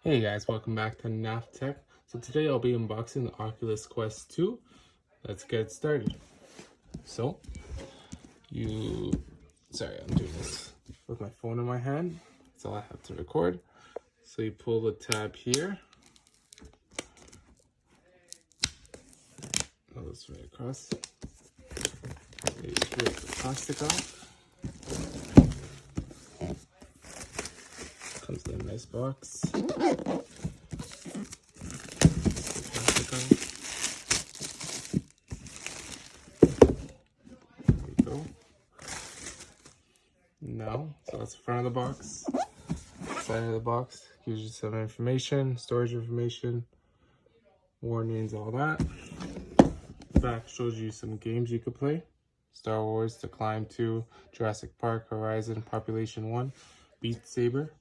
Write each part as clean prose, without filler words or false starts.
Hey guys, welcome back to NAF Tech. So today I'll be unboxing the Oculus Quest 2. Let's get started. So, I'm doing this with my phone in my hand. That's all I have to record. So you pull the tab here. That goes right across. You rip the plastic off. Comes in a nice box. No, so that's the front of the box. Side of the box gives you some information, storage information, warnings, all that. The back shows you some games you could play. Star Wars, The Climb 2, Jurassic Park, Horizon, Population 1, Beat Saber.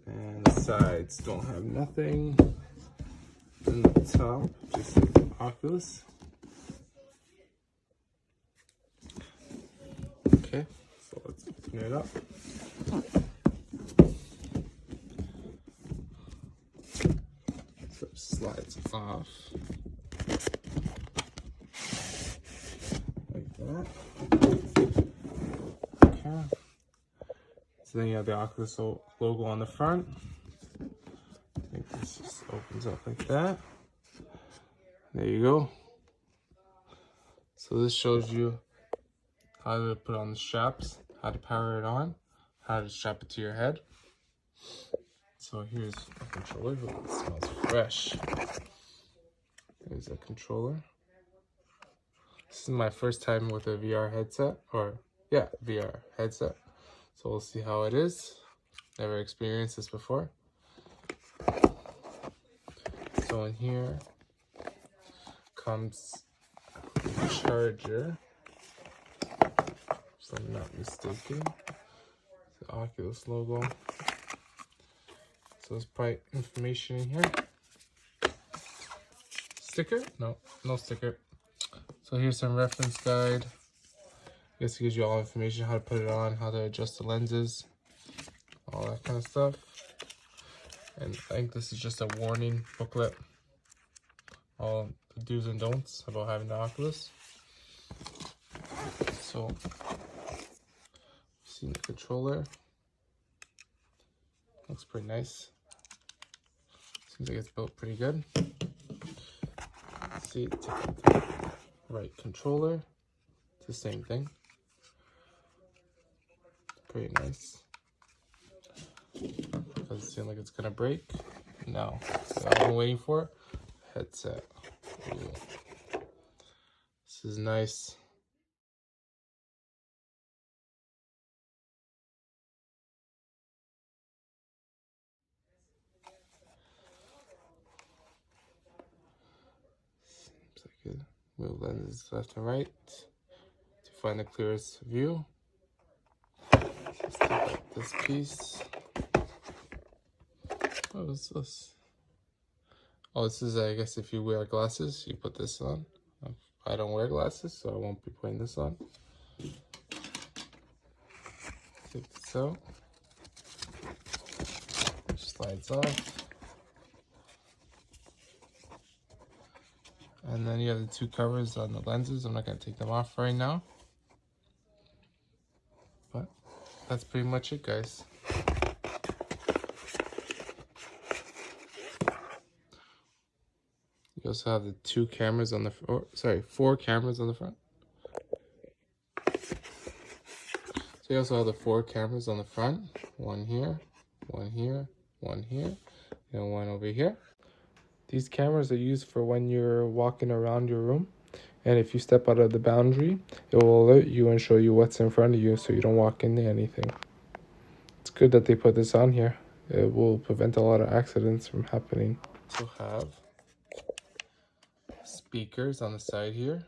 And the sides don't have nothing. And the top, just Oculus. Okay, so let's open it up. So it slides off like that. Okay. So then you have the Oculus logo on the front. I think this just opens up like that. There you go. So this shows you how to put on the straps, how to power it on, how to strap it to your head. So here's a controller. Ooh, it smells fresh. There's a controller. This is my first time with a VR headset, VR headset. So we'll see how it is. Never experienced this before. So in here comes a charger, if I'm not mistaken. The Oculus logo. So there's probably information in here. Sticker? No sticker. So here's some reference guide. I guess it gives you all information, how to put it on, how to adjust the lenses, all that kind of stuff. And I think this is just a warning booklet. All the do's and don'ts about having the Oculus. So, see the controller. Looks pretty nice. Seems like it's built pretty good. See, the right controller. It's the same thing. Pretty nice. Doesn't seem like it's gonna break. No. So I've been waiting for headset. Ooh. This is nice. Seems like it. Move lenses left and right to find the clearest view. Let's take out this piece. What is this? Oh, this is, I guess, if you wear glasses, you put this on. I don't wear glasses, so I won't be putting this on. Take this out. Slides off. And then you have the two covers on the lenses. I'm not going to take them off right now. But that's pretty much it, guys. You also have the four cameras on the front. So you also have the 4 cameras on the front. One here, one here, one here, and one over here. These cameras are used for when you're walking around your room. And if you step out of the boundary, it will alert you and show you what's in front of you so you don't walk into anything. It's good that they put this on here. It will prevent a lot of accidents from happening. So have speakers on the side here.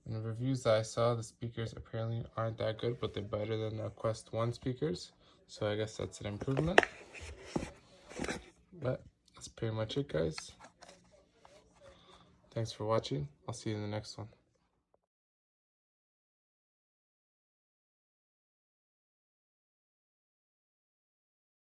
In the reviews that I saw, the speakers apparently aren't that good, but they're better than the Quest 1 speakers. So I guess that's an improvement. But that's pretty much it, guys. Thanks for watching. I'll see you in the next one.